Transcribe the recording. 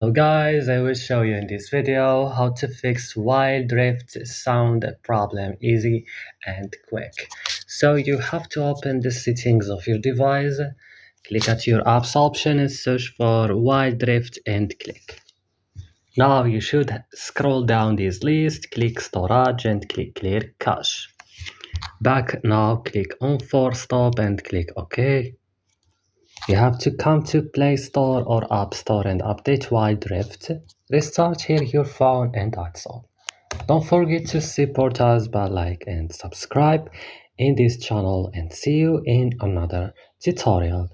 So guys, I will show you in this video how to fix while drift sound problem easy and quick. So you have to open the settings of your device, click at your apps option and search for while drift and click. Now you should scroll down this list, click storage and click clear cache. Back now, click on force stop and click OK. You have to come to Play Store or App Store and update while drift. Restart here your phone and that's all. Don't forget to support us by like and subscribe in this channel and see you in another tutorial.